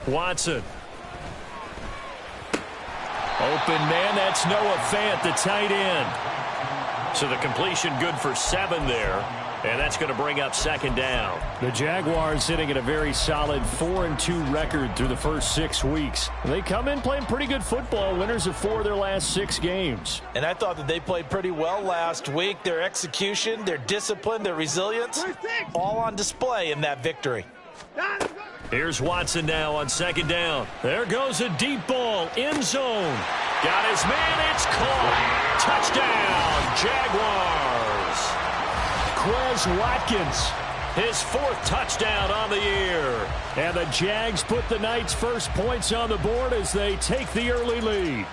Watson. Open man, that's Noah Fant, the tight end. So the completion good for 7 there. And that's going to bring up second down. The Jaguars sitting at a very solid 4-2 record through the first 6 weeks. They come in playing pretty good football, winners of 4 of their last 6 games. And I thought that they played pretty well last week. Their execution, their discipline, their resilience, all on display in that victory. Here's Watson now on second down. There goes a deep ball, end zone. Got his man, it's caught. Touchdown, Jaguars. Quez Watkins, his 4th touchdown on the year. And the Jags put the night's first points on the board as they take the early lead.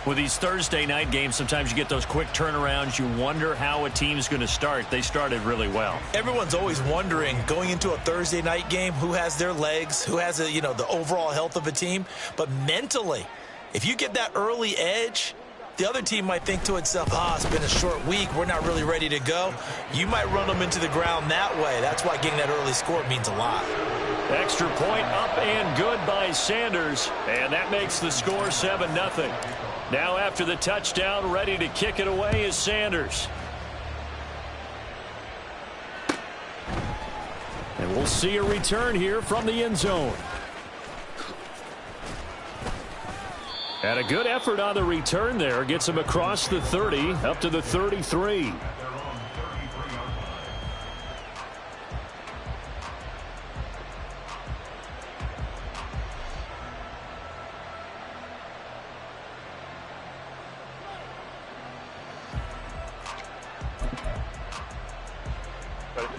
With these Thursday night games, sometimes you get those quick turnarounds. You wonder how a team's going to start. They started really well. Everyone's always wondering, going into a Thursday night game, who has their legs, who has the overall health of a team. But mentally, if you get that early edge, the other team might think to itself, it's been a short week. We're not really ready to go. You might run them into the ground that way. That's why getting that early score means a lot. Extra point up and good by Sanders. And that makes the score 7-0. Now after the touchdown, ready to kick it away is Sanders. And we'll see a return here from the end zone. And a good effort on the return there. Gets him across the 30, up to the 33.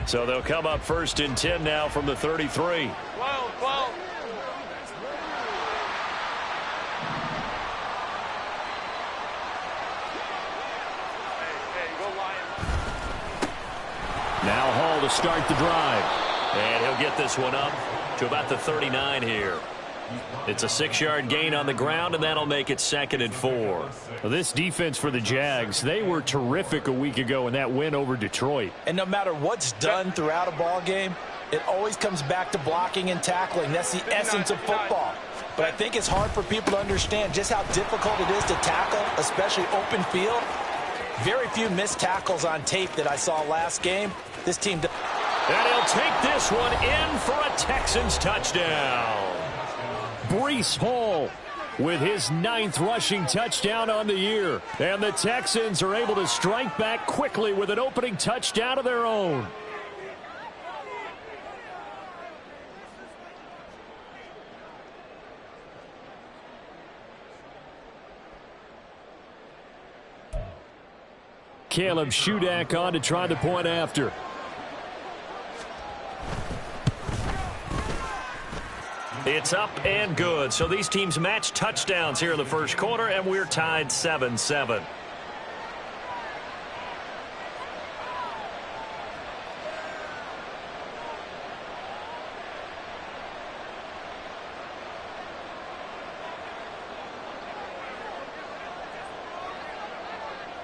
So they'll come up 1st and 10 now from the 33. 12. Now Hall to start the drive. And he'll get this one up to about the 39 here. It's a 6-yard gain on the ground, and that'll make it 2nd and 4. Well, this defense for the Jags, they were terrific a week ago in that win over Detroit. And no matter what's done throughout a ball game, it always comes back to blocking and tackling. That's the essence of football. But I think it's hard for people to understand just how difficult it is to tackle, especially open field. Very few missed tackles on tape that I saw last game. This team... And he'll take this one in for a Texans touchdown. Breece Hall with his 9th rushing touchdown on the year. And the Texans are able to strike back quickly with an opening touchdown of their own. Caleb Shudak on to try the point after. It's up and good. So these teams match touchdowns here in the first quarter, and we're tied 7-7.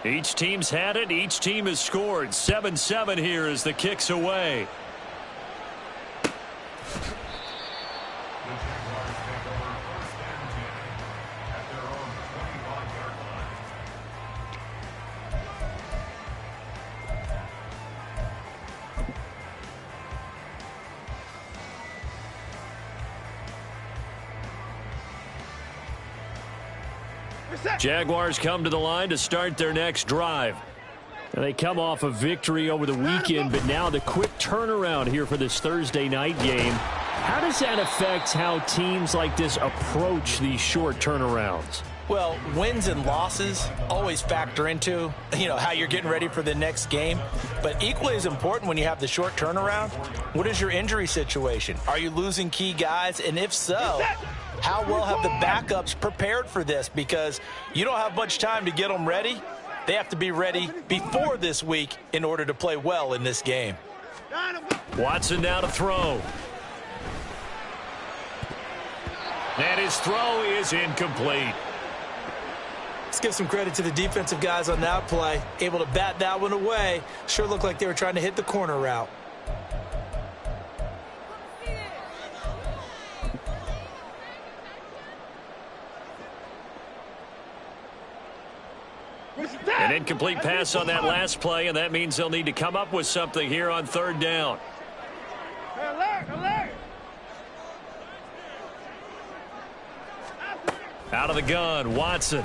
Each team's had it. Each team has scored. 7-7 here as the kick's away. Jaguars come to the line to start their next drive. And they come off a victory over the weekend, but now the quick turnaround here for this Thursday night game. How does that affect how teams like this approach these short turnarounds? Well, wins and losses always factor into, how you're getting ready for the next game. But equally as important when you have the short turnaround, what is your injury situation? Are you losing key guys? And if so, how well have the backups prepared for this? Because you don't have much time to get them ready. They have to be ready before this week in order to play well in this game. Watson now to throw. And his throw is incomplete. Let's give some credit to the defensive guys on that play. Able to bat that one away. Sure looked like they were trying to hit the corner route. An incomplete pass on that last play, and that means they'll need to come up with something here on third down. Out of the gun, Watson.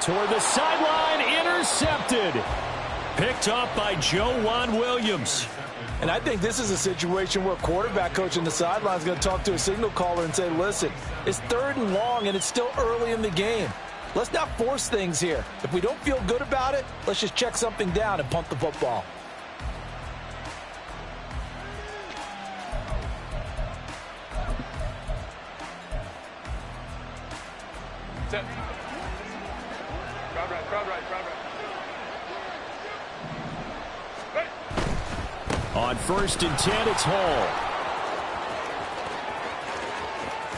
Toward the sideline, intercepted. Picked off by Joejuan Williams. And I think this is a situation where quarterback coach on the sideline is going to talk to a signal caller and say, listen, it's 3rd and long, and it's still early in the game. Let's not force things here. If we don't feel good about it, let's just check something down and punt the football. Set. Crowd right. On 1st and 10, it's Hall.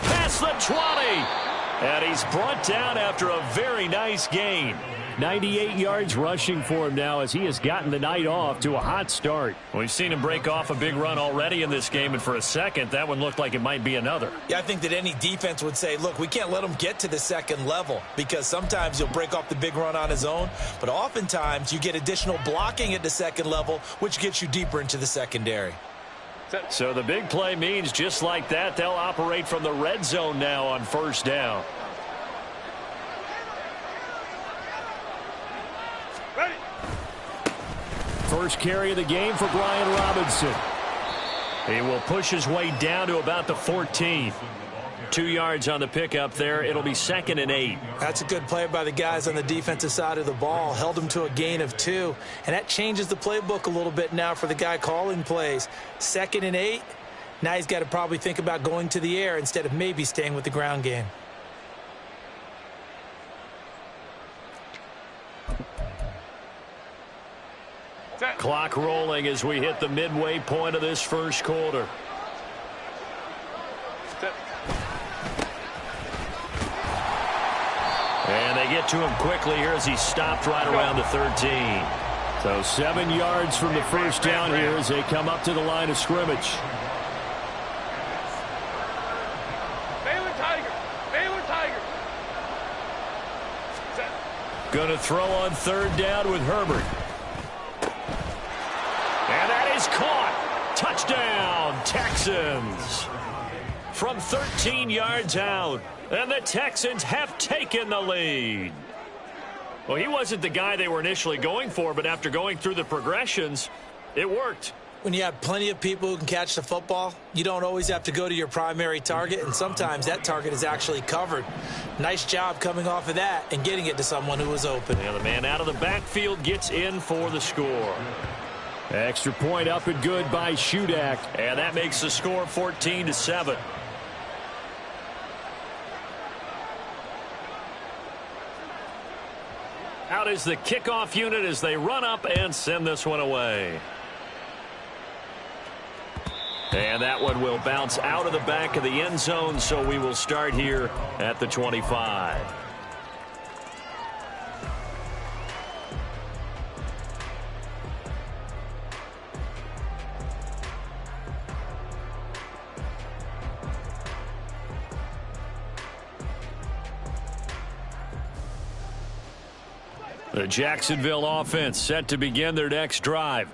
Past the 20. And he's brought down after a very nice gain. 98 yards rushing for him now as he has gotten the night off to a hot start. We've seen him break off a big run already in this game, and for a second, that one looked like it might be another. Yeah, I think that any defense would say, look, we can't let him get to the second level because sometimes he'll break off the big run on his own, but oftentimes you get additional blocking at the second level, which gets you deeper into the secondary. So the big play means just like that, they'll operate from the red zone now on 1st down. First carry of the game for Brian Robinson. He will push his way down to about the 14. 2 yards on the pickup there. It'll be 2nd and 8. That's a good play by the guys on the defensive side of the ball. Held him to a gain of 2. And that changes the playbook a little bit now for the guy calling plays. 2nd and 8. Now he's got to probably think about going to the air instead of maybe staying with the ground game. Clock rolling as we hit the midway point of this first quarter. And they get to him quickly here as he stopped right around the 13. So 7 yards from the first down here as they come up to the line of scrimmage. Baylor Tiger. Going to throw on 3rd down with Herbert. And that is caught. Touchdown, Texans. From 13 yards out. And the Texans have taken the lead. Well, he wasn't the guy they were initially going for, but after going through the progressions, it worked. When you have plenty of people who can catch the football, you don't always have to go to your primary target, and sometimes that target is actually covered. Nice job coming off of that and getting it to someone who was open. And the man out of the backfield gets in for the score. Extra point up and good by Shudak. And that makes the score 14-7. Out is the kickoff unit as they run up and send this one away. And that one will bounce out of the back of the end zone, so we will start here at the 25. The Jacksonville offense set to begin their next drive.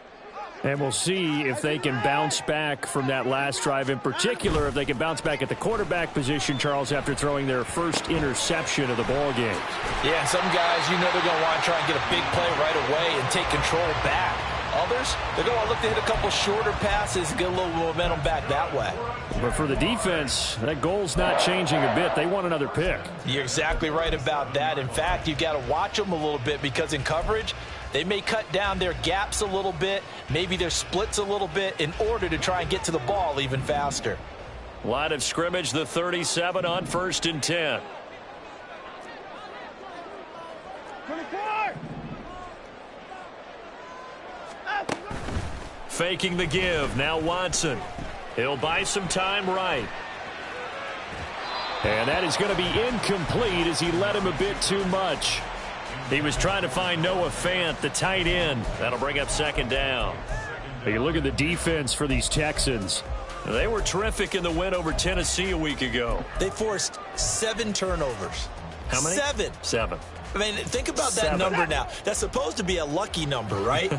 And we'll see if they can bounce back from that last drive, in particular if they can bounce back at the quarterback position, Charles, after throwing their first interception of the ball game. Yeah, and some guys, you know they're going to want to try and get a big play right away and take control back. Others, they're going to look to hit a couple shorter passes and get a little momentum back that way. But for the defense, that goal's not changing a bit. They want another pick. You're exactly right about that. In fact, you've got to watch them a little bit because in coverage, they may cut down their gaps a little bit, maybe their splits a little bit in order to try and get to the ball even faster. Line of scrimmage, the 37 on 1st and 10. 24! Faking the give. Now Watson. He'll buy some time right. And that is going to be incomplete as he led him a bit too much. He was trying to find Noah Fant, the tight end. That'll bring up 2nd down. You look at the defense for these Texans. They were terrific in the win over Tennessee a week ago. They forced 7 turnovers. How many? 7. 7. I mean, think about that number now. That's supposed to be a lucky number, right?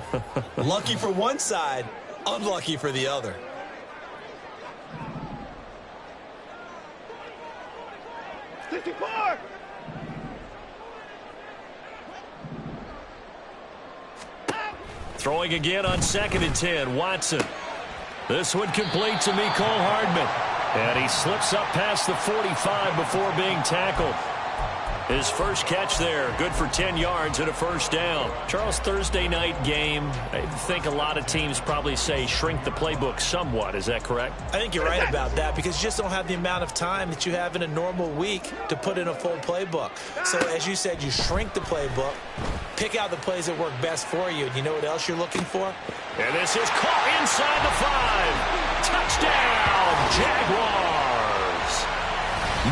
Lucky for one side, unlucky for the other. Throwing again on 2nd and 10. Watson. This one complete to Mecole Hardman. And he slips up past the 45 before being tackled. His first catch there, good for 10 yards and a first down. Charles, Thursday night game, I think a lot of teams probably say shrink the playbook somewhat. Is that correct? I think you're right about that because you just don't have the amount of time that you have in a normal week to put in a full playbook. So as you said, you shrink the playbook, pick out the plays that work best for you. And you know what else you're looking for? And this is caught inside the 5. Touchdown, Jaguars.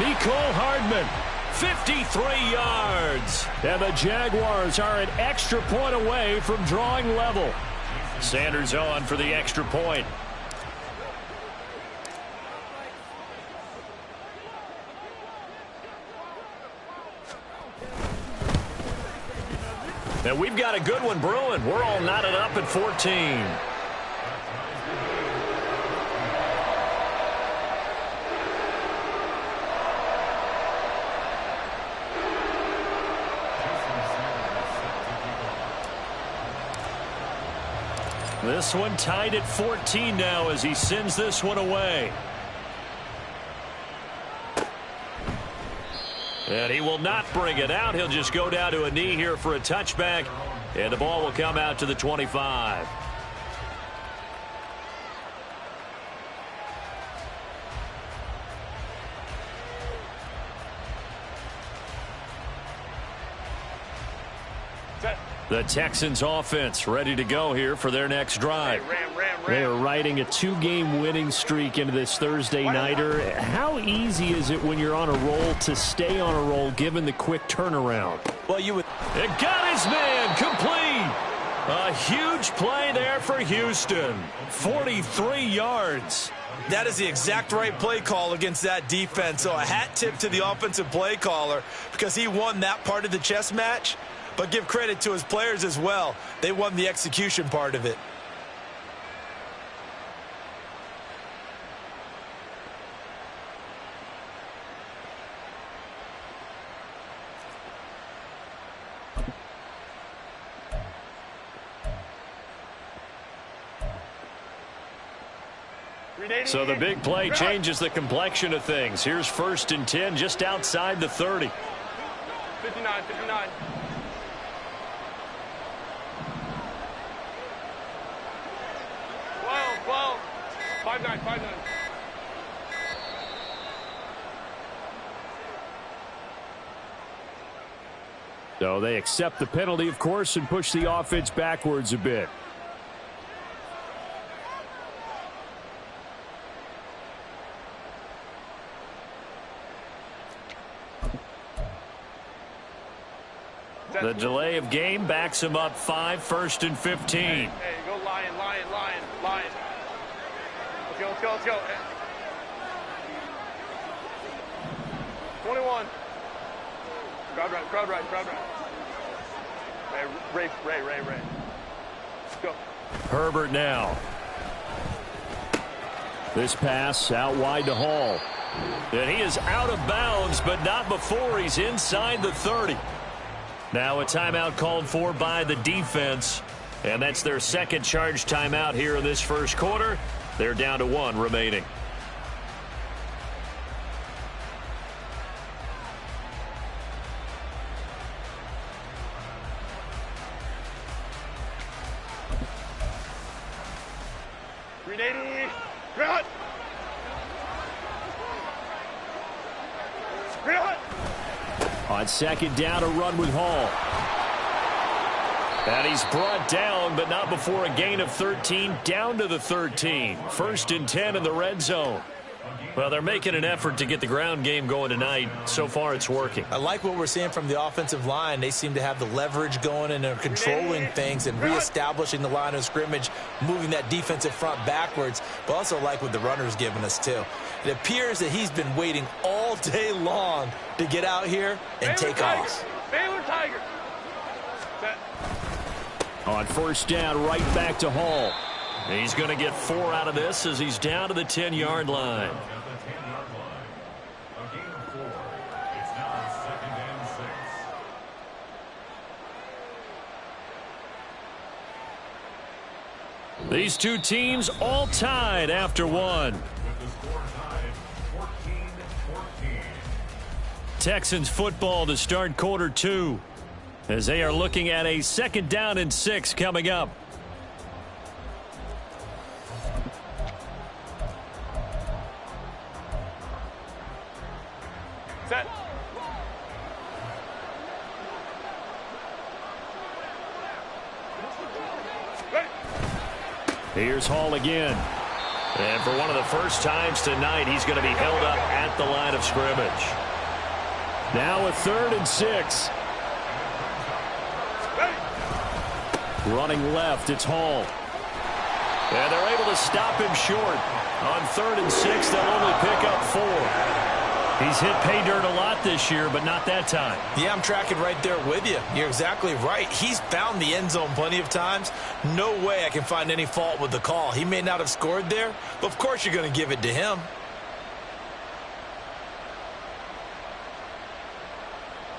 Mecole Hardman. 53 yards. And the Jaguars are an extra point away from drawing level. Sanders on for the extra point. And we've got a good one brewing. We're all knotted up at 14. This one tied at 14 now as he sends this one away. And he will not bring it out. He'll just go down to a knee here for a touchback. And the ball will come out to the 25. The Texans offense ready to go here for their next drive. They are riding a 2-game winning streak into this Thursday nighter. How easy is it when you're on a roll to stay on a roll given the quick turnaround? Well, you would. It got his man complete. A huge play there for Houston. 43 yards. That is the exact right play call against that defense. So a hat tip to the offensive play caller because he won that part of the chess match. But give credit to his players as well. They won the execution part of it. So the big play changes the complexion of things. Here's 1st and 10 just outside the 30. 59. 5-9. So they accept the penalty, of course, and push the offense backwards a bit. The delay of game backs him up 5, 1st and 15. Hey, go Lion. Let's go. 21. Crowd right. Ray. Let's go. Herbert now. This pass out wide to Hall. And he is out of bounds, but not before he's inside the 30. Now a timeout called for by the defense. And that's their second charge timeout here in this first quarter. They're down to 1 remaining. On 2nd down, a run with Hall. And he's brought down, but not before a gain of 13, down to the 13. 1st and 10 in the red zone. Well, they're making an effort to get the ground game going tonight. So far, it's working. I like what we're seeing from the offensive line. They seem to have the leverage going and they're controlling things and reestablishing the line of scrimmage, moving that defensive front backwards. but also like what the runner's given us too. It appears that he's been waiting all day long to get out here and take off. Baylor Tiger. Set. On first down, right back to Hall. He's going to get 4 out of this as he's down to the 10-yard line. These two teams all tied after one. Texans football to start quarter 2 as they are looking at a 2nd down and 6 coming up. Set. Here's Hall again. And for one of the first times tonight, he's going to be held up at the line of scrimmage. Now a 3rd and 6. Running left, it's Hall. And they're able to stop him short. On 3rd and 6, they'll only pick up 4. He's hit pay dirt a lot this year, but not that time. Yeah, I'm tracking right there with you. You're exactly right. He's found the end zone plenty of times. No way I can find any fault with the call. He may not have scored there, but of course you're going to give it to him.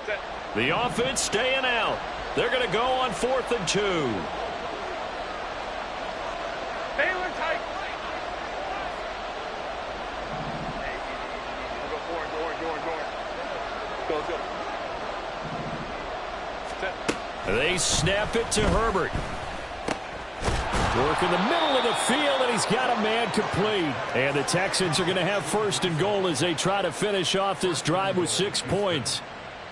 Set. The offense staying out. They're going to go on 4th and 2. Baylor Tiger. Go. Set. They snap it to Herbert. Work in the middle of the field, and he's got a man complete. And the Texans are going to have 1st and goal as they try to finish off this drive with 6 points.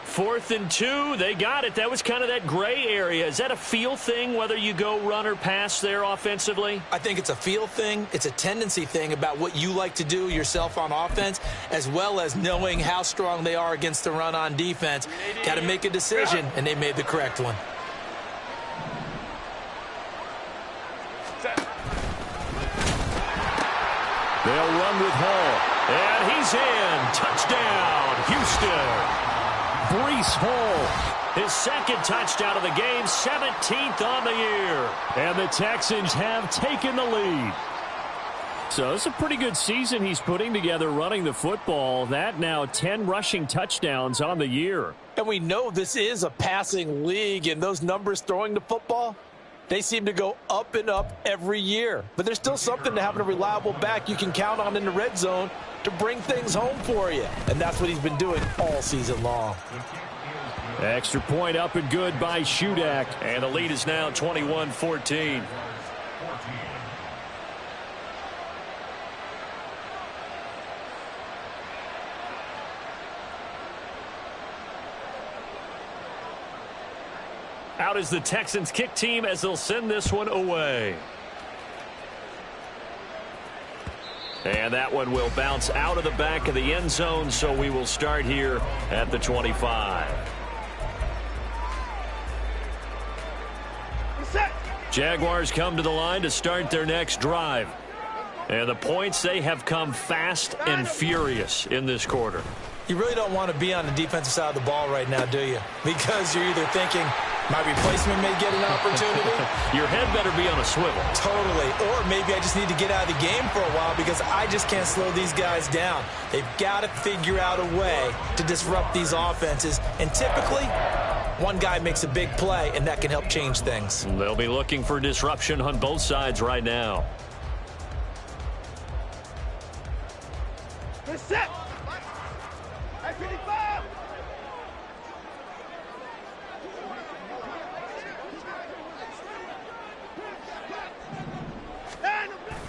4th and 2, they got it. That was kind of that gray area. Is that a feel thing, whether you go run or pass there offensively? I think it's a feel thing. It's a tendency thing about what you like to do yourself on offense, as well as knowing how strong they are against the run on defense. Got to make a decision, and they made the correct one. Set. They'll run with Hall. And he's in. Touchdown, Houston. Breece Hall, his 2nd touchdown of the game, 17th on the year. And the Texans have taken the lead. So it's a pretty good season he's putting together running the football. That now 10 rushing touchdowns on the year. And we know this is a passing league, and those numbers throwing the football, they seem to go up and up every year. But there's still something to having a reliable back you can count on in the red zone to bring things home for you. And that's what he's been doing all season long. Extra point up and good by Shudak. And the lead is now 21-14. Out is the Texans kick team as they'll send this one away. And that one will bounce out of the back of the end zone, so we will start here at the 25. Jaguars come to the line to start their next drive. And the points, they have come fast and furious in this quarter. You really don't want to be on the defensive side of the ball right now, do you? Because you're either thinking, my replacement may get an opportunity. Your head better be on a swivel. Totally. Or maybe I just need to get out of the game for a while because I just can't slow these guys down. They've got to figure out a way to disrupt these offenses. And typically, one guy makes a big play, and that can help change things. They'll be looking for disruption on both sides right now. Set.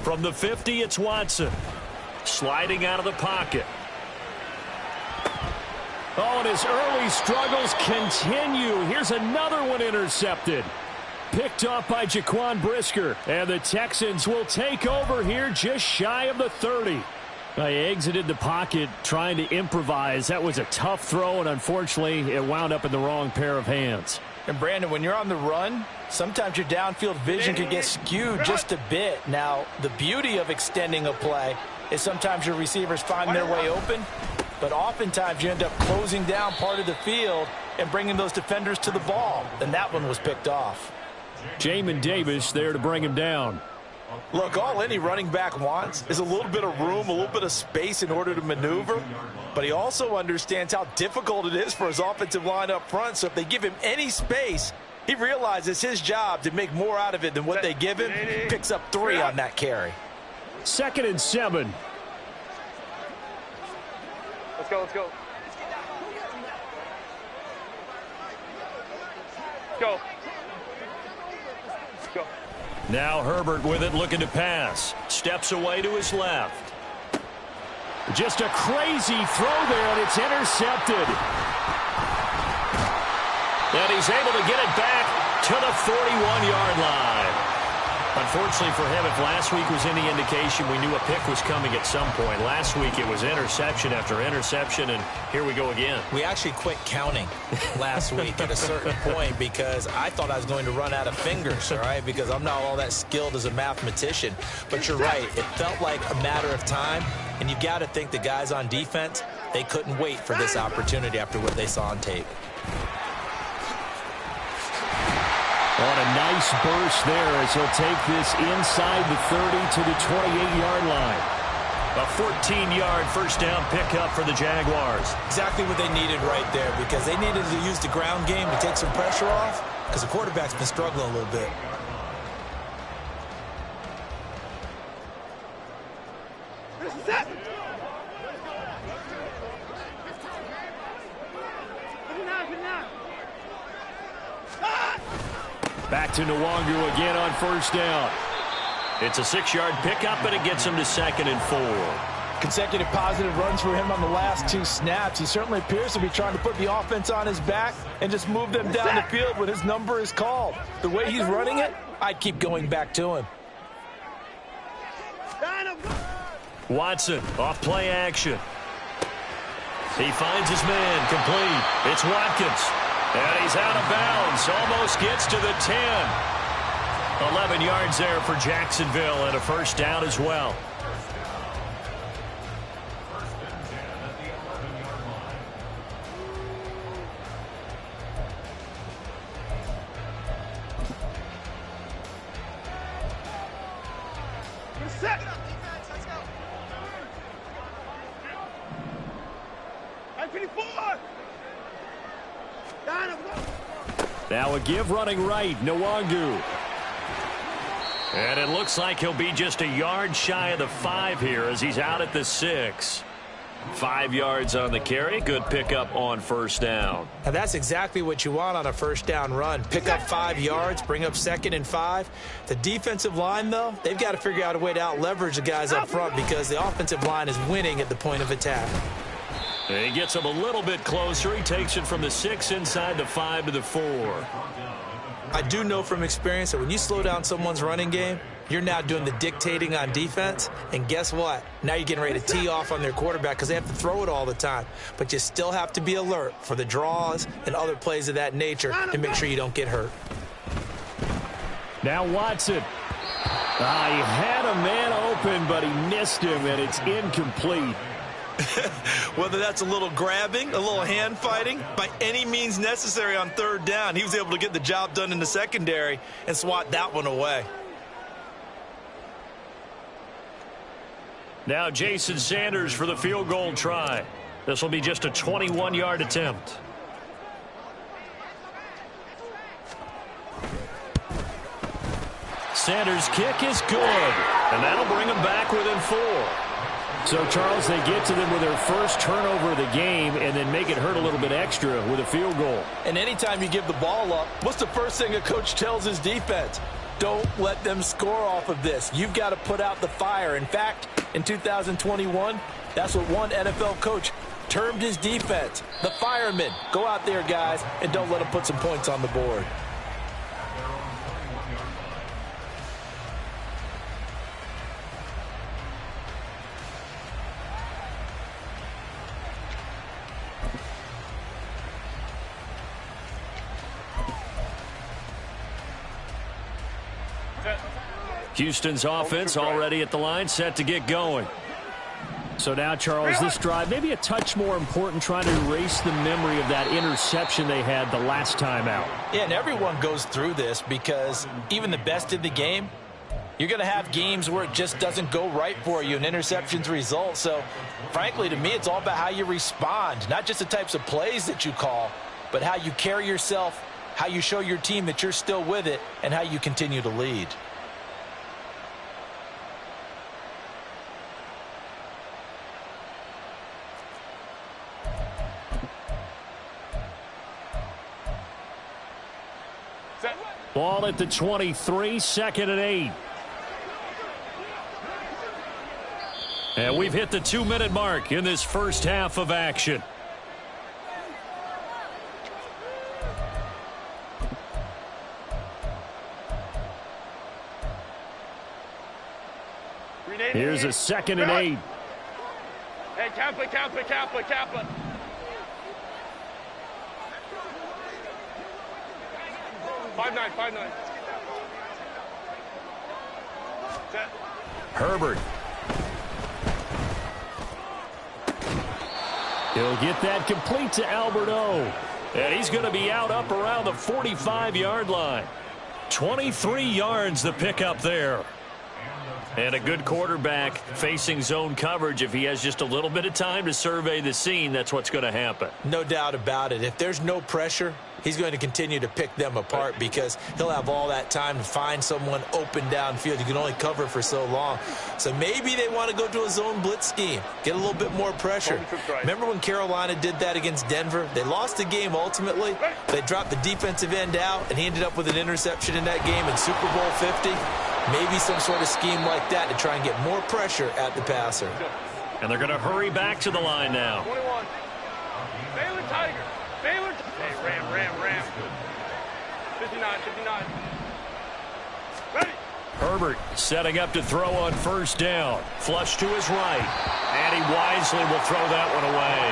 From the 50, it's Watson. Sliding out of the pocket. Oh, and his early struggles continue. Here's another one intercepted. Picked off by Jaquan Brisker. And the Texans will take over here just shy of the 30. He exited the pocket trying to improvise. That was a tough throw, and unfortunately, it wound up in the wrong pair of hands. And Brandon, when you're on the run, sometimes your downfield vision can get skewed just a bit. Now, the beauty of extending a play is sometimes your receivers find their way open, but oftentimes you end up closing down part of the field and bringing those defenders to the ball. And that one was picked off. Jamin Davis there to bring him down. Look, all any running back wants is a little bit of room, a little bit of space in order to maneuver. But he also understands how difficult it is for his offensive line up front. So if they give him any space, he realizes his job to make more out of it than what they give him. Picks up 3 on that carry. 2nd and 7. Let's go, let's go. Go. Go. Now Herbert with it, looking to pass. Steps away to his left. Just a crazy throw there, and it's intercepted. And he's able to get it back to the 41-yard line. Unfortunately for him, if last week was any indication, we knew a pick was coming at some point. Last week it was interception after interception, and here we go again. We actually quit counting last week at a certain point because I thought I was going to run out of fingers, all right, because I'm not all that skilled as a mathematician. But you're right. It felt like a matter of time, and you got to think the guys on defense, they couldn't wait for this opportunity after what they saw on tape. On a nice burst there as he'll take this inside the 30 to the 28-yard line. A 14-yard first down pickup for the Jaguars. Exactly what they needed right there, because they needed to use the ground game to take some pressure off, because the quarterback's been struggling a little bit. Back to Nwangu again on first down. It's a 6-yard pickup, and it gets him to 2nd and 4. Consecutive positive runs for him on the last 2 snaps. He certainly appears to be trying to put the offense on his back and just move them down the field when his number is called. The way he's running it, I'd keep going back to him. Watson off play action. He finds his man complete. It's Watkins. And he's out of bounds. Almost gets to the 10. 11 yards there for Jacksonville and a first down as well. Now a give running right, Nwangu. And it looks like he'll be just a yard shy of the 5 here as he's out at the 6. 5 yards on the carry. Good pickup on first down. Now that's exactly what you want on a first down run. Pick up 5 yards, bring up 2nd and 5. The defensive line, though, they've got to figure out a way to out-leverage the guys up front because the offensive line is winning at the point of attack. He gets him a little bit closer. He takes it from the 6 inside the 5 to the 4. I do know from experience that when you slow down someone's running game, you're now doing the dictating on defense. And guess what? Now you're getting ready to tee off on their quarterback because they have to throw it all the time. But you still have to be alert for the draws and other plays of that nature to make sure you don't get hurt. Now Watson. He had a man open, but he missed him, and it's incomplete. Whether that's a little grabbing, a little hand fighting, by any means necessary on 3rd down, he was able to get the job done in the secondary and swat that one away. Now Jason Sanders for the field goal try. This will be just a 21-yard attempt. Sanders' kick is good, and that'll bring them back within 4. So, Charles, they get to them with their first turnover of the game and then make it hurt a little bit extra with a field goal. And anytime you give the ball up, what's the first thing a coach tells his defense? Don't let them score off of this. You've got to put out the fire. In fact, in 2021, that's what one NFL coach termed his defense, the firemen. Go out there, guys, and don't let them put some points on the board. Houston's offense already at the line, set to get going. So now, Charles, this drive maybe a touch more important, trying to erase the memory of that interception they had the last time out. Yeah, and everyone goes through this because even the best in the game, you're going to have games where it just doesn't go right for you and interceptions result. So, frankly, to me, it's all about how you respond, not just the types of plays that you call, but how you carry yourself, how you show your team that you're still with it, and how you continue to lead. Ball at the 23, 2nd and 8. And we've hit the 2-minute mark in this first half of action. Here's a 2nd and 8. Hey, Kappa. 5-9. Set. Herbert. He'll get that complete to Alberto. And he's going to be out up around the 45-yard line. 23 yards the pickup there. And a good quarterback facing zone coverage. If he has just a little bit of time to survey the scene, that's what's going to happen. No doubt about it. If there's no pressure, he's going to continue to pick them apart because he'll have all that time to find someone open downfield. You can only cover for so long. So maybe they want to go to a zone blitz scheme, get a little bit more pressure. Remember when Carolina did that against Denver? They lost the game ultimately. They dropped the defensive end out, and he ended up with an interception in that game in Super Bowl 50. Maybe some sort of scheme like that to try and get more pressure at the passer. And they're going to hurry back to the line now. 21. Baylor Tiger. Hey, Ram. 59. Ready. Herbert setting up to throw on first down. Flush to his right. And he wisely will throw that one away.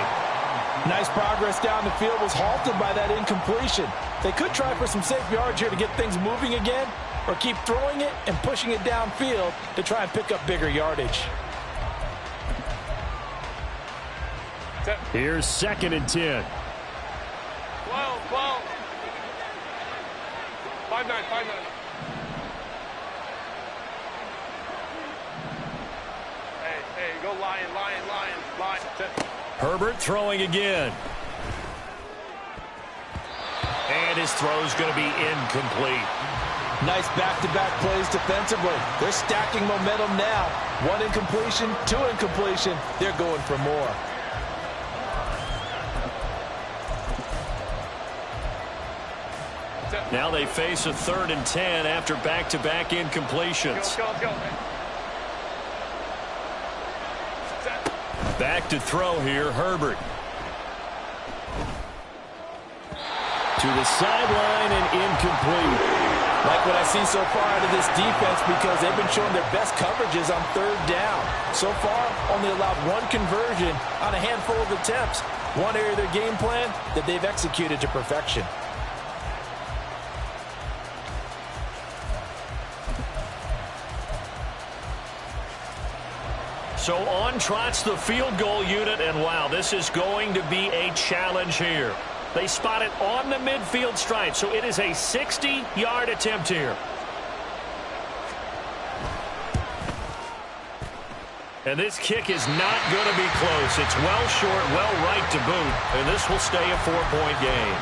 Nice progress down the field, was halted by that incompletion. They could try for some safe yards here to get things moving again, or keep throwing it and pushing it downfield to try and pick up bigger yardage. Here's 2nd and 10. 12. 5-9. Hey, go Lion. Herbert throwing again. And his throw's going to be incomplete. Nice back-to-back plays defensively. They're stacking momentum now. 1 incompletion, 2 incompletion. They're going for more. Now they face a 3rd and 10 after back-to-back incompletions. Let's go. Back to throw here, Herbert. To the sideline and incomplete. Like what I see so far out of this defense, because they've been showing their best coverages on 3rd down. So far, only allowed 1 conversion on a handful of attempts. One area of their game plan that they've executed to perfection. So on trots the field goal unit, and wow, this is going to be a challenge here. They spot it on the midfield stripe, so it is a 60-yard attempt here. And this kick is not going to be close. It's well short, well right to boot, and this will stay a 4-point game.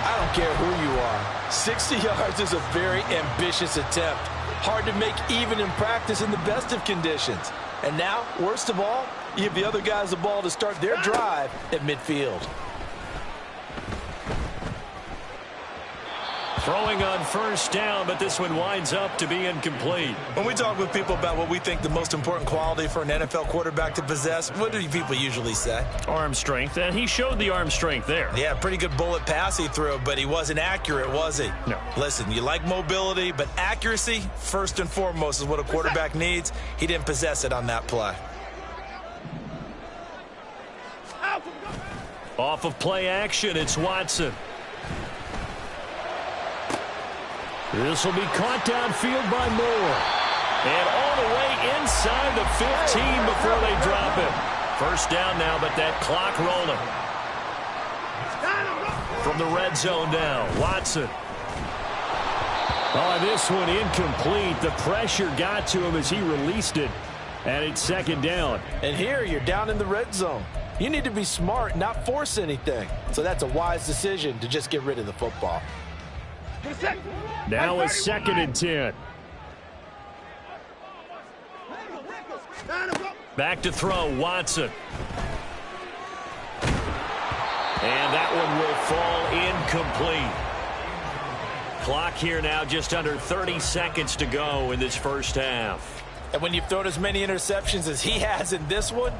I don't care who you are. 60 yards is a very ambitious attempt. Hard to make even in practice in the best of conditions. And now, worst of all, you give the other guys the ball to start their drive at midfield. Throwing on first down, but this one winds up to be incomplete. When we talk with people about what we think the most important quality for an NFL quarterback to possess, what do people usually say? Arm strength, and he showed the arm strength there. Yeah, pretty good bullet pass he threw, but he wasn't accurate, was he? No. Listen, you like mobility, but accuracy, first and foremost, is what a quarterback needs. He didn't possess it on that play. Off of play action, it's Watson. This will be caught downfield by Moore. And all the way inside the 15 before they drop it. First down now, but that clock rolling. From the red zone now, Watson. Oh, this one incomplete. The pressure got to him as he released it. And it's second down. And here you're down in the red zone. You need to be smart and not force anything. So that's a wise decision to just get rid of the football. Now it's 2nd and 10. Back to throw, Watson. And that one will fall incomplete. Clock here now just under 30 seconds to go in this first half. And when you've thrown as many interceptions as he has in this one,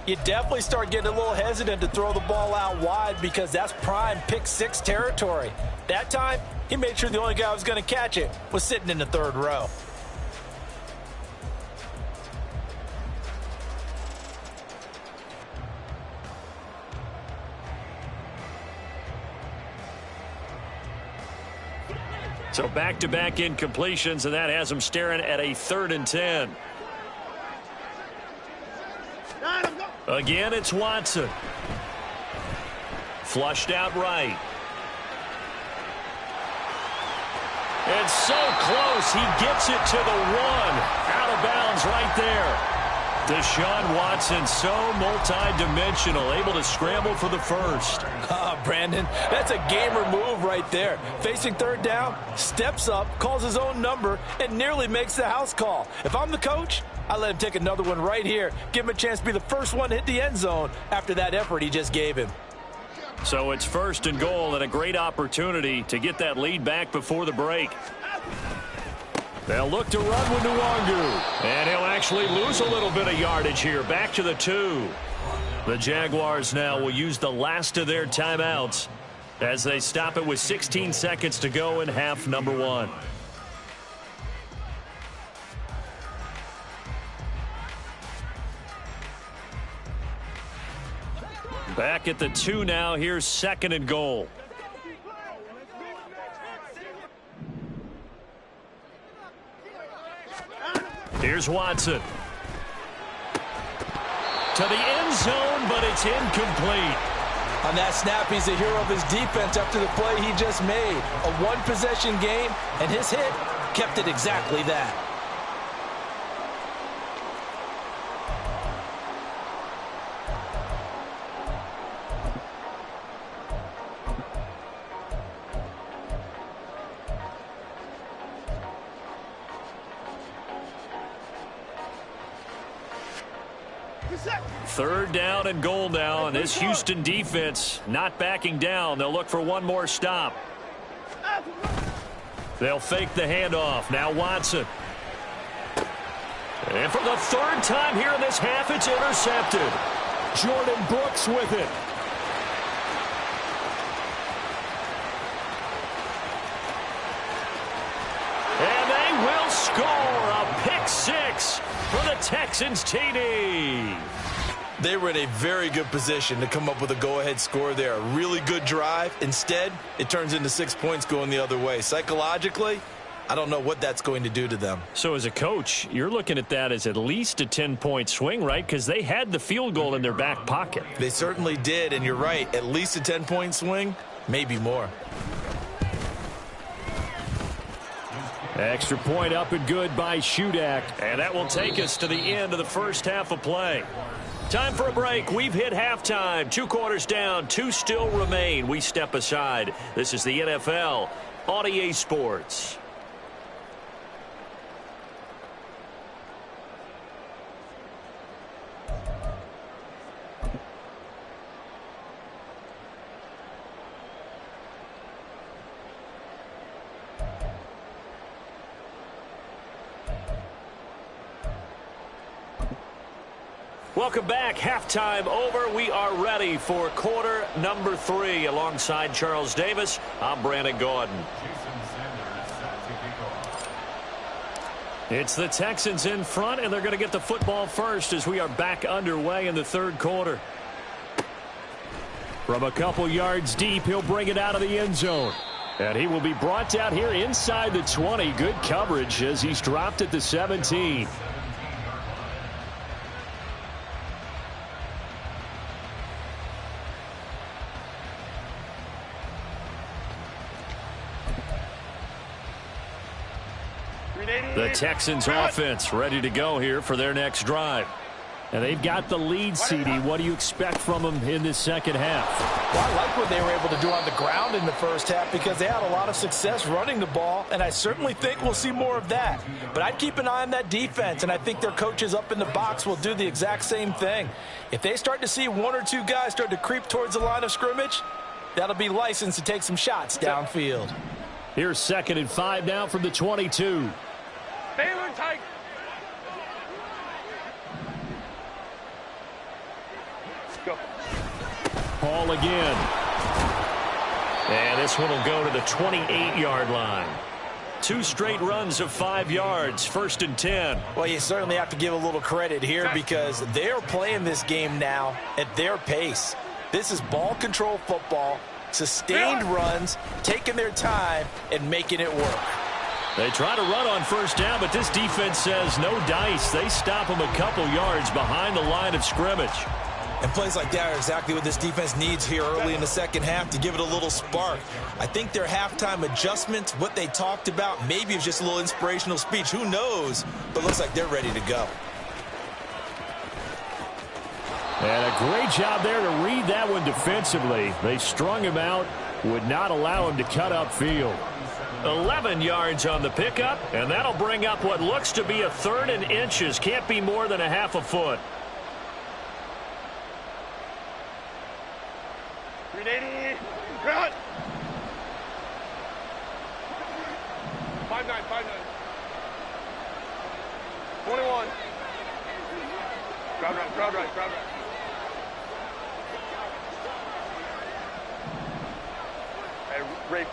you definitely start getting a little hesitant to throw the ball out wide because that's prime pick six territory. That time, he made sure the only guy who was going to catch it was sitting in the third row. So back-to-back incompletions, and that has him staring at a 3rd and 10. Again, it's Watson. Flushed out right. It's so close. He gets it to the 1. Out of bounds right there. Deshaun Watson, so multi-dimensional, able to scramble for the first. Brandon, that's a gamer move right there. Facing third down, steps up, calls his own number, and nearly makes the house call. If I'm the coach, I let him take another one right here. Give him a chance to be the first one to hit the end zone after that effort he just gave him. So it's 1st and goal and a great opportunity to get that lead back before the break. They'll look to run with Nwangu. And he'll actually lose a little bit of yardage here. Back to the 2. The Jaguars now will use the last of their timeouts as they stop it with 16 seconds to go in half number 1. Back at the 2 now. Here's 2nd and goal. Here's Watson. To the end zone, but it's incomplete. On that snap, he's a hero of his defense after the play he just made. A one-possession game, and his hit kept it exactly that. Third down and goal now, and this Houston defense not backing down. They'll look for one more stop. They'll fake the handoff. Now Watson. And for the 3rd time here in this half, it's intercepted. Jordan Brooks with it. And they will score a pick 6 for the Texans TD. They were in a very good position to come up with a go-ahead score there. A really good drive. Instead, it turns into 6 points going the other way. Psychologically, I don't know what that's going to do to them. So as a coach, you're looking at that as at least a 10-point swing, right? Because they had the field goal in their back pocket. They certainly did, and you're right. At least a 10-point swing, maybe more. Extra point up and good by Shudak. And that will take us to the end of the first half of play. Time for a break. We've hit halftime. 2 quarters down. 2 still remain. We step aside. This is the NFL on EA Sports. Welcome back. Halftime over. We are ready for quarter number 3. Alongside Charles Davis, I'm Brandon Gordon. It's the Texans in front, and they're going to get the football first as we are back underway in the 3rd quarter. From a couple yards deep, he'll bring it out of the end zone. And he will be brought down here inside the 20. Good coverage as he's dropped at the 17. The Texans offense ready to go here for their next drive. And they've got the lead, CD. What do you expect from them in this second half? Well, I like what they were able to do on the ground in the first half because they had a lot of success running the ball, and I certainly think we'll see more of that. But I'd keep an eye on that defense, and I think their coaches up in the box will do the exact same thing. If they start to see one or two guys start to creep towards the line of scrimmage, that'll be licensed to take some shots downfield. Here's 2nd and 5 now from the 22. Baylor Tiger. Go. Ball again. And this one will go to the 28-yard line. 2 straight runs of 5 yards, 1st and 10. Well, you certainly have to give a little credit here because they're playing this game now at their pace. This is ball control football, sustained runs, taking their time, and making it work. They try to run on 1st down, but this defense says no dice. They stop them a couple yards behind the line of scrimmage. And plays like that are exactly what this defense needs here early in the second half to give it a little spark. I think their halftime adjustments, what they talked about, maybe it's just a little inspirational speech. Who knows? But looks like they're ready to go. And a great job there to read that one defensively. They strung him out, would not allow him to cut upfield. 11 yards on the pickup, and that'll bring up what looks to be a 3rd and inches. Can't be more than a half a foot. 380. Run. 5-9, 5-9. 21. Crowd right, crowd right, crowd right. Hey, Ray.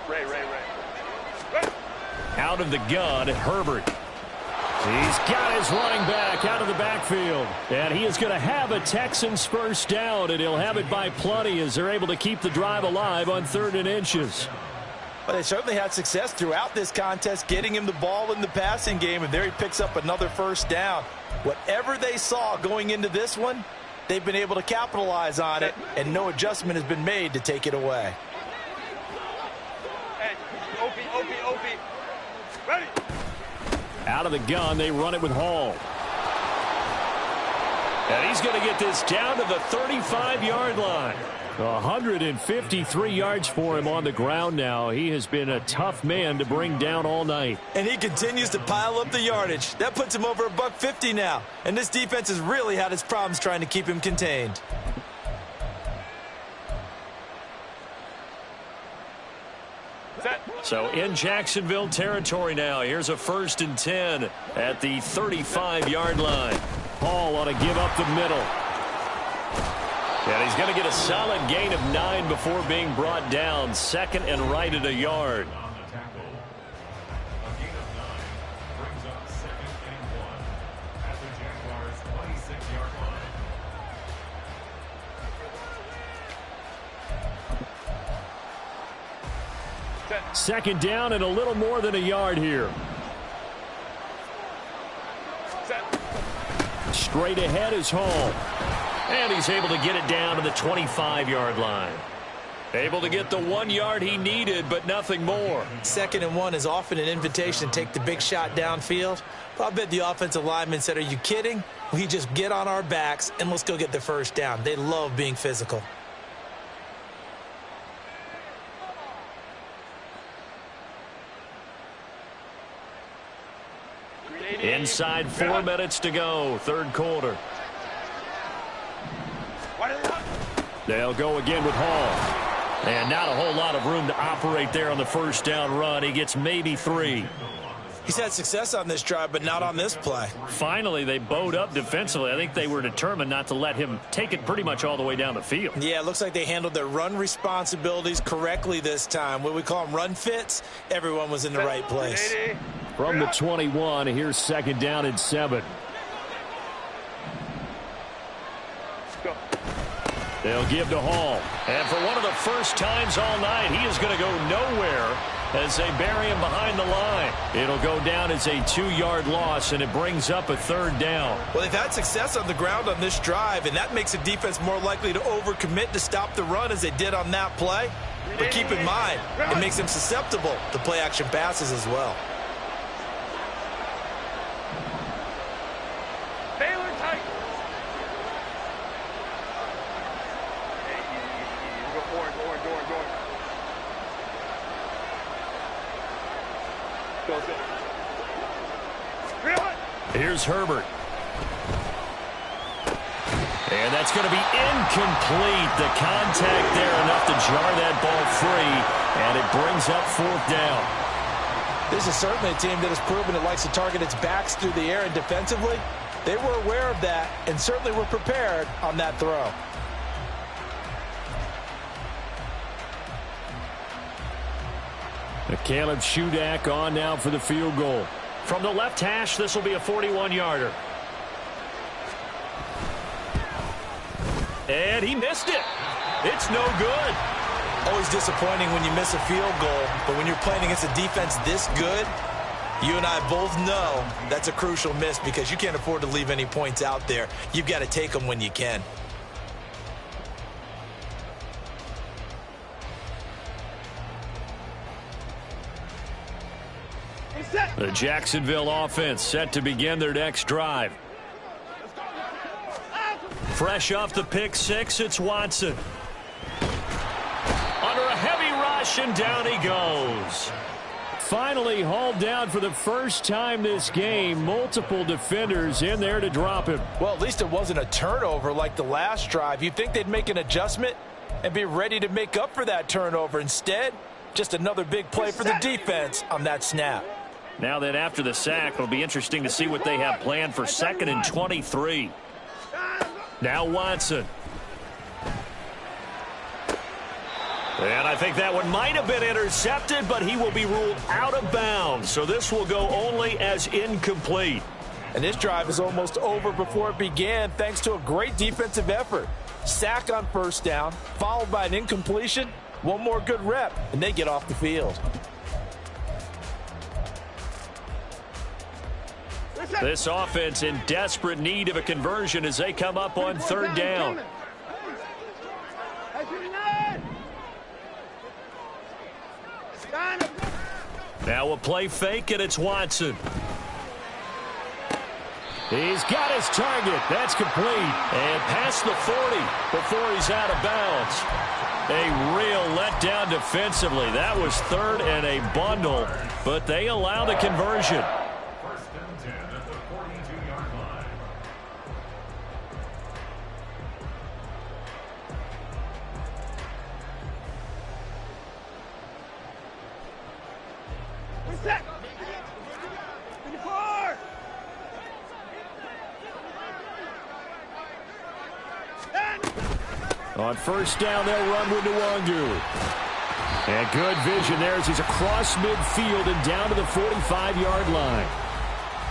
Out of the gun, Herbert. He's got his running back out of the backfield. And he is going to have a Texans 1st down, and he'll have it by plenty as they're able to keep the drive alive on 3rd and inches. Well, they certainly had success throughout this contest, getting him the ball in the passing game, and there he picks up another 1st down. Whatever they saw going into this one, they've been able to capitalize on it, and no adjustment has been made to take it away. Hey, Opie. Ready. Out of the gun, they run it with Hall. And he's going to get this down to the 35-yard line. 153 yards for him on the ground now. He has been a tough man to bring down all night. And he continues to pile up the yardage. That puts him over $150 now. And this defense has really had its problems trying to keep him contained. So in Jacksonville territory now. Here's a 1st and 10 at the 35-yard line. Hall ought to give up the middle. And he's going to get a solid gain of 9 before being brought down. 2nd and right at a yard. Second down and a little more than a yard here. Straight ahead is Hall. And he's able to get it down to the 25-yard line. Able to get the 1 yard he needed, but nothing more. 2nd and 1 is often an invitation to take the big shot downfield. Well, I bet the offensive lineman said, are you kidding? We just get on our backs and let's go get the 1st down. They love being physical. Inside 4 minutes to go, 3rd quarter. They'll go again with Hall. And not a whole lot of room to operate there on the 1st down run. He gets maybe 3. He's had success on this drive, but not on this play. Finally, they bowed up defensively. I think they were determined not to let him take it pretty much all the way down the field. Yeah, it looks like they handled their run responsibilities correctly this time. What we call them run fits, everyone was in the right place. From the 21, here's 2nd down and 7. Go. They'll give to Hall. And for one of the first times all night, he is going to go nowhere as they bury him behind the line. It'll go down as a 2-yard loss, and it brings up a 3rd down. Well, they've had success on the ground on this drive, and that makes the defense more likely to overcommit to stop the run as they did on that play. But keep in mind, it makes them susceptible to play-action passes as well. Baylor tight. Hey, easy. Go orange. Here's Herbert. And that's going to be incomplete. The contact there enough to jar that ball free, and it brings up 4th down. This is certainly a team that has proven it likes to target its backs through the air and defensively. They were aware of that and certainly were prepared on that throw. Caleb Shudak on now for the field goal. From the left hash, this will be a 41-yarder. And he missed it. It's no good. Always disappointing when you miss a field goal, but when you're playing against a defense this good, you and I both know that's a crucial miss because you can't afford to leave any points out there. You've got to take them when you can. The Jacksonville offense set to begin their next drive. Fresh off the pick 6, it's Watson. Under a heavy rush, and down he goes. Finally hauled down for the first time this game. Multiple defenders in there to drop him. Well, at least it wasn't a turnover like the last drive. You'd think they'd make an adjustment and be ready to make up for that turnover. Instead, just another big play for the defense on that snap. Now that after the sack, it'll be interesting to see what they have planned for 2nd and 23. Now Watson. And I think that one might have been intercepted, but he will be ruled out of bounds. So this will go only as incomplete. And this drive is almost over before it began thanks to a great defensive effort. Sack on 1st down, followed by an incompletion. One more good rep, and they get off the field. This offense in desperate need of a conversion as they come up on 3rd down. Now a play fake, and it's Watson. He's got his target. That's complete. And past the 40 before he's out of bounds. A real letdown defensively. That was 3rd and a bundle, but they allow the conversion. On 1st down, they'll run with Nwangu. And good vision there as he's across midfield and down to the 45-yard line.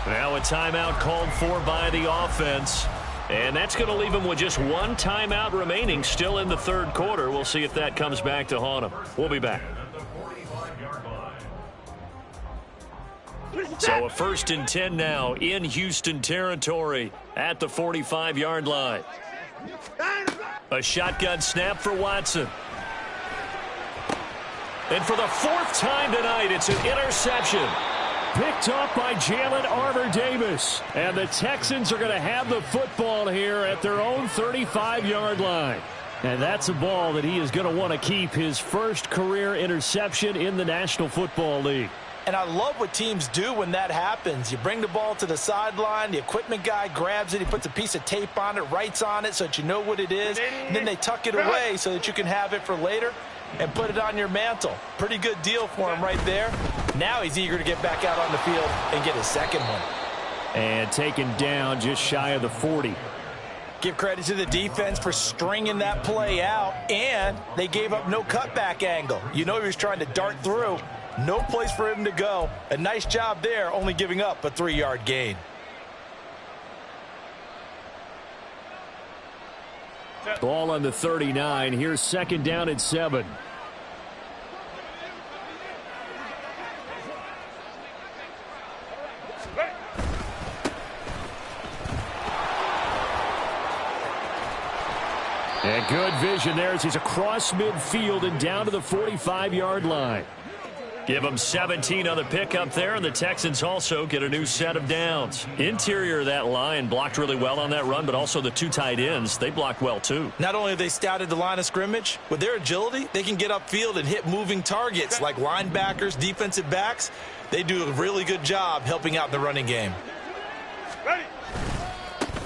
Now a timeout called for by the offense. And that's going to leave him with just one timeout remaining still in the 3rd quarter. We'll see if that comes back to haunt him. We'll be back. So a 1st and 10 now in Houston territory at the 45-yard line. A shotgun snap for Watson. And for the 4th time tonight, it's an interception. Picked up by Jalen Armour-Davis. And the Texans are going to have the football here at their own 35-yard line. And that's a ball that he is going to want to keep, his first career interception in the National Football League. And I love what teams do when that happens. You bring the ball to the sideline, the equipment guy grabs it, he puts a piece of tape on it, writes on it so that you know what it is, and then they tuck it away so that you can have it for later and put it on your mantle. Pretty good deal for him right there. Now he's eager to get back out on the field and get his 2nd one. And taken down just shy of the 40. Give credit to the defense for stringing that play out, and they gave up no cutback angle. You know he was trying to dart through. No place for him to go. A nice job there, only giving up a 3-yard gain. Ball on the 39. Here's second down and 7. And good vision there as he's across midfield and down to the 45-yard line. Give them 17 on the pickup there, and the Texans also get a new set of downs. Interior of that line blocked really well on that run, but also the two tight ends, they blocked well too. Not only have they scouted the line of scrimmage, with their agility, they can get upfield and hit moving targets like linebackers, defensive backs. They do a really good job helping out the running game. Ready.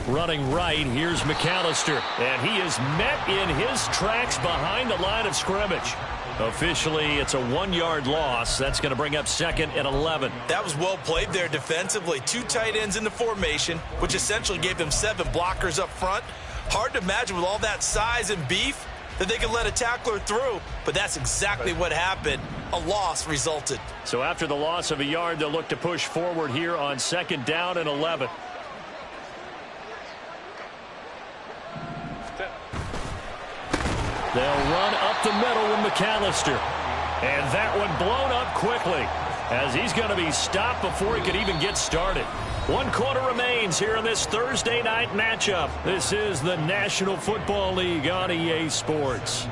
Running right, here's McAllister, and he is met in his tracks behind the line of scrimmage. Officially, it's a 1-yard loss. That's going to bring up second and 11. That was well played there defensively. Two tight ends in the formation, which essentially gave them 7 blockers up front. Hard to imagine with all that size and beef that they could let a tackler through, but that's exactly what happened. A loss resulted. So after the loss of a yard, they'll look to push forward here on second down and 11. They'll run up the middle with McAllister. And that one blown up quickly as he's going to be stopped before he could even get started. 1 quarter remains here in this Thursday night matchup. This is the National Football League on EA Sports.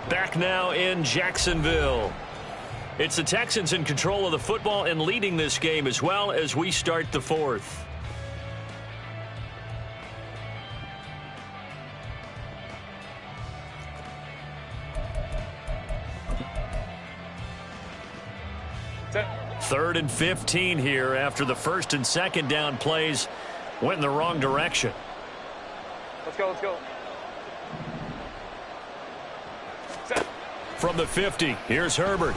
Back now in Jacksonville. It's the Texans in control of the football and leading this game as well as we start the fourth. Third and 15 here after the first and second down plays went in the wrong direction. Let's go, let's go. Set. From the 50, here's Herbert.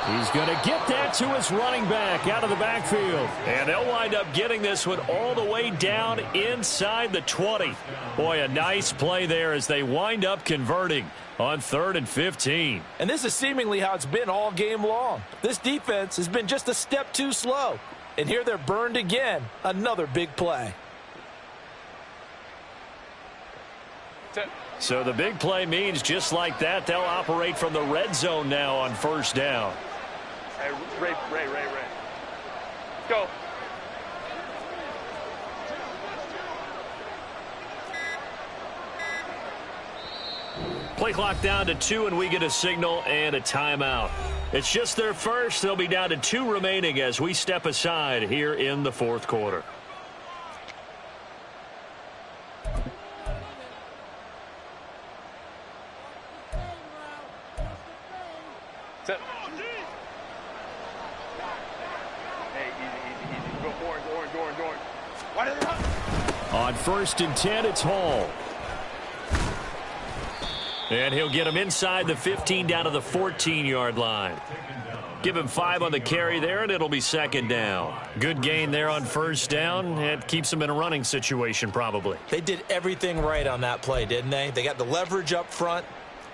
He's going to get that to his running back out of the backfield. And they'll wind up getting this one all the way down inside the 20. Boy, a nice play there as they wind up converting on 3rd and 15. And this is seemingly how it's been all game long. This defense has been just a step too slow. And here they're burned again. Another big play. So the big play means just like that, they'll operate from the red zone now on first down. Hey, Ray. Go. Play clock down to 2, and we get a signal and a timeout. It's just their first. They'll be down to 2 remaining as we step aside here in the fourth quarter. Set. Hey, easy. Go orange. Why did they run? On 1st and 10, it's Hall. And he'll get him inside the 15 down to the 14-yard line. Give him 5 on the carry there, and it'll be second down. Good gain there on first down. It keeps them in a running situation probably. They did everything right on that play, didn't they? They got the leverage up front,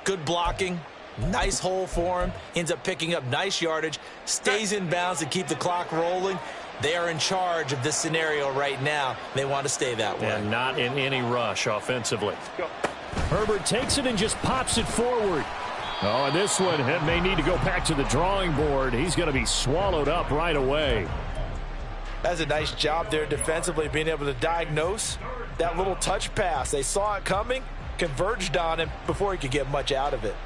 good blocking, nice hole for him, ends up picking up nice yardage, stays in bounds to keep the clock rolling. They are in charge of this scenario right now. They want to stay that way. And not in any rush offensively. Go. Herbert takes it and just pops it forward. Oh, and this one may need to go back to the drawing board. He's going to be swallowed up right away. That's a nice job there defensively, being able to diagnose that little touch pass. They saw it coming, converged on him before he could get much out of it.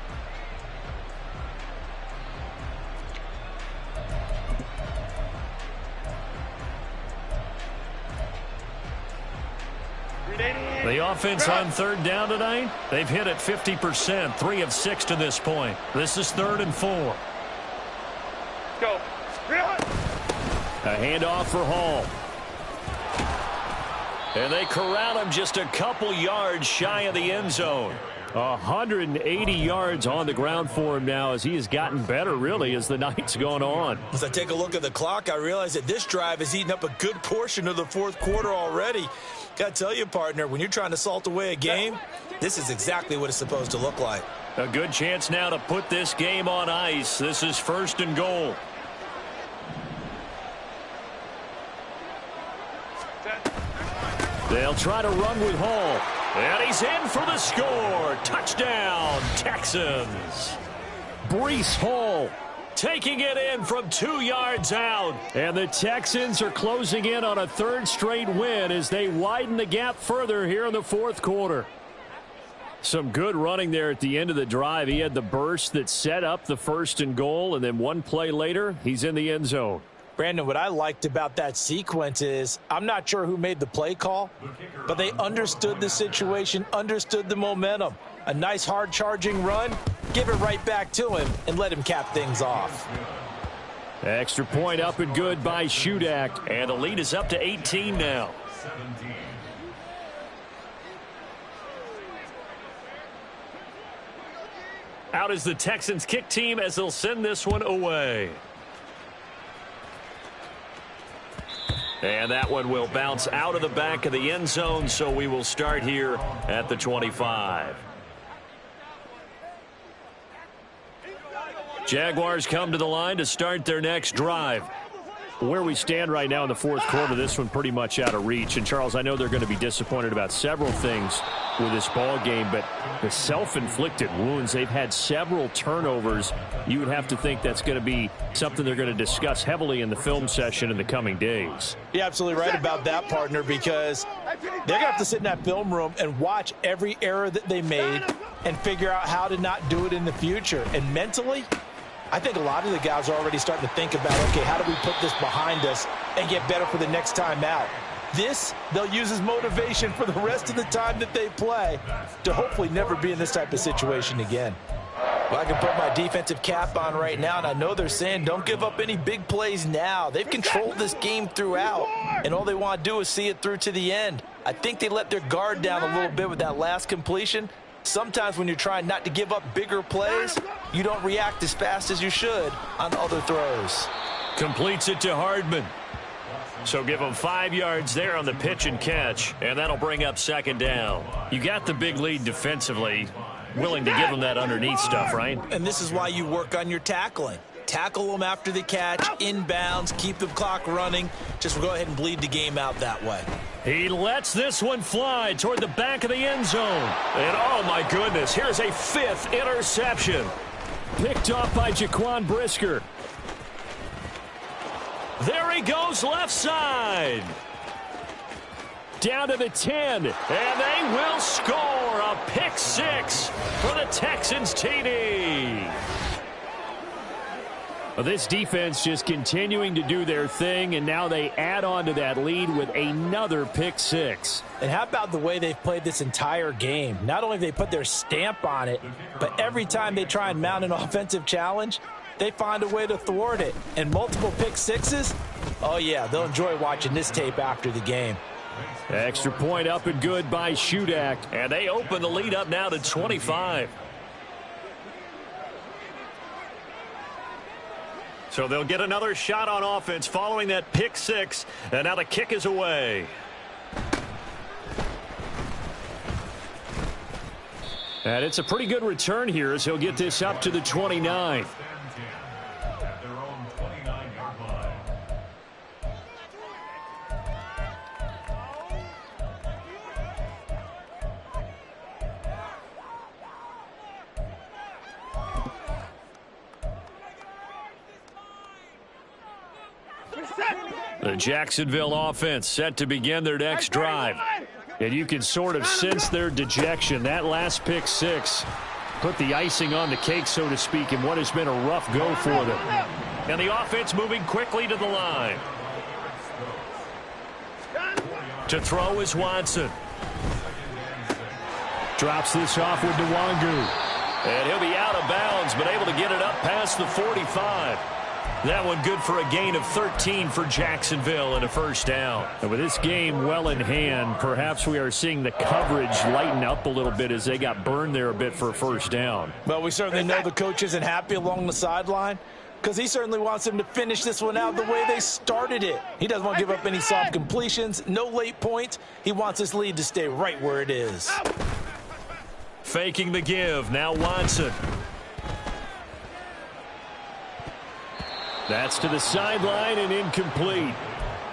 The offense on 3rd down tonight, they've hit it 50%, 3 of 6 to this point. This is 3rd and 4. Go. A handoff for Hall. And they corral him just a couple yards shy of the end zone. 180 yards on the ground for him now as he has gotten better, really, as the night's gone on. As I take a look at the clock, I realize that this drive has eaten up a good portion of the fourth quarter already. Got to tell you, partner, when you're trying to salt away a game, this is exactly what it's supposed to look like. A good chance now to put this game on ice. This is 1st and goal. They'll try to run with Hall. And he's in for the score. Touchdown, Texans. Breece Hall taking it in from 2 yards out. And the Texans are closing in on a third straight win as they widen the gap further here in the fourth quarter. Some good running there at the end of the drive. He had the burst that set up the 1st and goal, and then one play later, he's in the end zone. Brandon, what I liked about that sequence is I'm not sure who made the play call, but they understood the situation, understood the momentum. A nice hard-charging run, give it right back to him, and let him cap things off. Extra point up and good by Shudak, and the lead is up to 18 now. Out is the Texans kick team as they'll send this one away. And that one will bounce out of the back of the end zone, so we will start here at the 25. Jaguars come to the line to start their next drive. Where we stand right now in the fourth quarter, this one pretty much out of reach. And, Charles, I know they're going to be disappointed about several things with this ball game, but the self-inflicted wounds, they've had several turnovers. You would have to think that's going to be something they're going to discuss heavily in the film session in the coming days. You're absolutely right about that, partner, because they're going to have to sit in that film room and watch every error that they made and figure out how to not do it in the future. And mentally, I think a lot of the guys are already starting to think about, okay, how do we put this behind us and get better for the next time out? This, they'll use as motivation for the rest of the time that they play to hopefully never be in this type of situation again. Well, I can put my defensive cap on right now, and I know they're saying don't give up any big plays now. They've controlled this game throughout, and all they want to do is see it through to the end. I think they let their guard down a little bit with that last completion. Sometimes when you're trying not to give up bigger plays, you don't react as fast as you should on other throws. Completes it to Hardman. So give him 5 yards there on the pitch and catch, and that'll bring up second down. You got the big lead defensively, willing to give them that underneath stuff, right? And this is why you work on your tackling. Tackle them after the catch, inbounds, keep the clock running. Just go ahead and bleed the game out that way. He lets this one fly toward the back of the end zone. And oh my goodness, here's a 5th interception. Picked off by Jaquan Brisker. There he goes left side. Down to the 10, and they will score a pick 6 for the Texans TD. Well, this defense just continuing to do their thing, and now they add on to that lead with another pick 6. And how about the way they've played this entire game? Not only have they put their stamp on it, but every time they try and mount an offensive challenge, they find a way to thwart it. And multiple pick 6s, oh yeah, they'll enjoy watching this tape after the game. Extra point up and good by Shudak, and they open the lead up now to 25. So they'll get another shot on offense following that pick 6, and now the kick is away. And it's a pretty good return here as he'll get this up to the 29. The Jacksonville offense set to begin their next drive. And you can sort of sense their dejection. That last pick 6 put the icing on the cake, so to speak, in what has been a rough go for them. And the offense moving quickly to the line. To throw is Watson. Drops this off with Nwangu. And he'll be out of bounds, but able to get it up past the 45. That one good for a gain of 13 for Jacksonville and a first down. And with this game well in hand, perhaps we are seeing the coverage lighten up a little bit as they got burned there a bit for a first down. Well, we certainly know the coach isn't happy along the sideline because he certainly wants them to finish this one out the way they started it. He doesn't want to give up any soft completions, no late points. He wants his lead to stay right where it is. Faking the give. Now Watson. That's to the sideline and incomplete.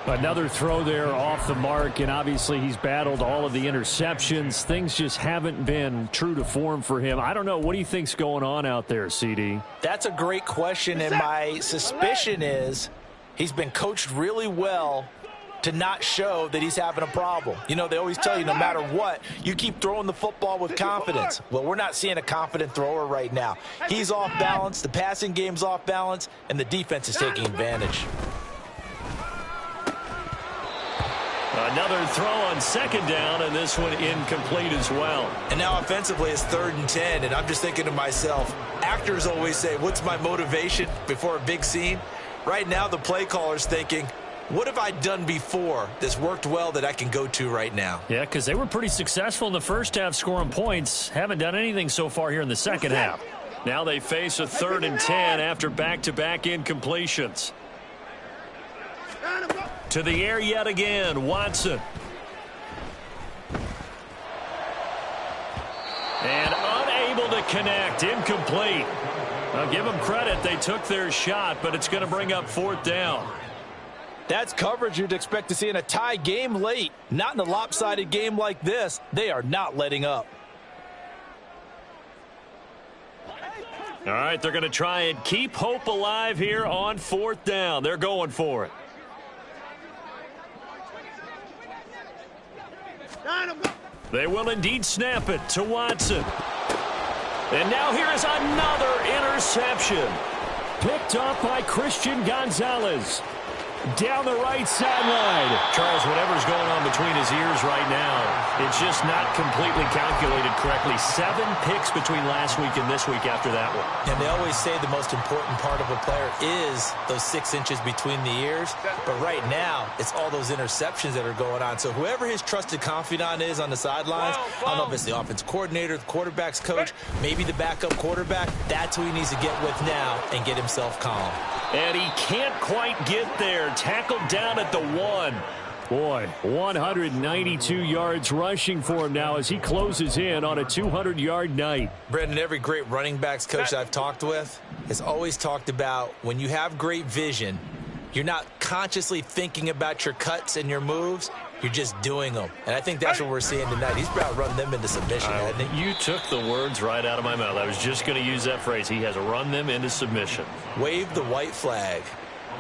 Another throw there off the mark, and obviously he's battled all of the interceptions. Things just haven't been true to form for him. I don't know. What do you think's going on out there, CD? That's a great question, and my suspicion is he's been coached really well to not show that he's having a problem. You know, they always tell you no matter what, you keep throwing the football with confidence. Well, we're not seeing a confident thrower right now. He's off balance, the passing game's off balance, and the defense is taking advantage. Another throw on second down, and this one incomplete as well. And now offensively it's 3rd and 10, and I'm just thinking to myself, actors always say, what's my motivation before a big scene? Right now the play caller's thinking, what have I done before that's worked well that I can go to right now? Yeah, because they were pretty successful in the first half scoring points. Haven't done anything so far here in the second half. Now they face a 3rd and 10 after back-to-back incompletions. To the air yet again, Watson. And unable to connect, incomplete. I'll give them credit, they took their shot, but it's going to bring up 4th down. That's coverage you'd expect to see in a tie game late. Not in a lopsided game like this. They are not letting up. All right, they're going to try and keep hope alive here on 4th down. They're going for it. They will indeed snap it to Watson. And now here is another interception. Picked up by Christian Gonzalez. Down the right sideline. Charles, whatever's going on between his ears right now, it's just not completely calculated correctly. 7 picks between last week and this week after that one. And they always say the most important part of a player is those 6 inches between the ears. But right now, it's all those interceptions that are going on. So whoever his trusted confidant is on the sidelines, I don't know if it's the offense coordinator, the quarterback's coach, maybe the backup quarterback, that's who he needs to get with now and get himself calm. And he can't quite get there. Tackled down at the 1. Boy, 192 yards rushing for him now as he closes in on a 200-yard night. Brendan, every great running backs coach I've talked with has always talked about when you have great vision, you're not consciously thinking about your cuts and your moves. You're just doing them. And I think that's what we're seeing tonight. He's about to run them into submission, hasn't he? You took the words right out of my mouth. I was just going to use that phrase. He has run them into submission. Wave the white flag.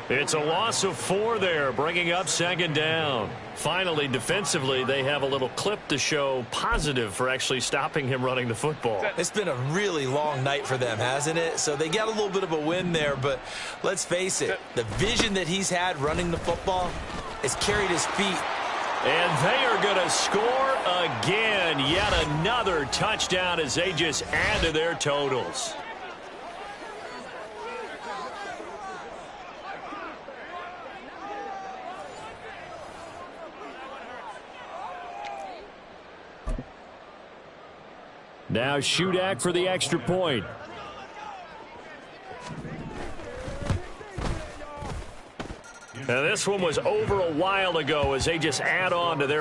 It's a loss of 4 there, bringing up 2nd down. Finally, defensively, they have a little clip to show positive for actually stopping him running the football. It's been a really long night for them, hasn't it? So they got a little bit of a win there, but let's face it, the vision that he's had running the football has carried his feet. And they are going to score again. Yet another touchdown as they just add to their totals. Now Shudak for the extra point. Now this one was over a while ago as they just add on to their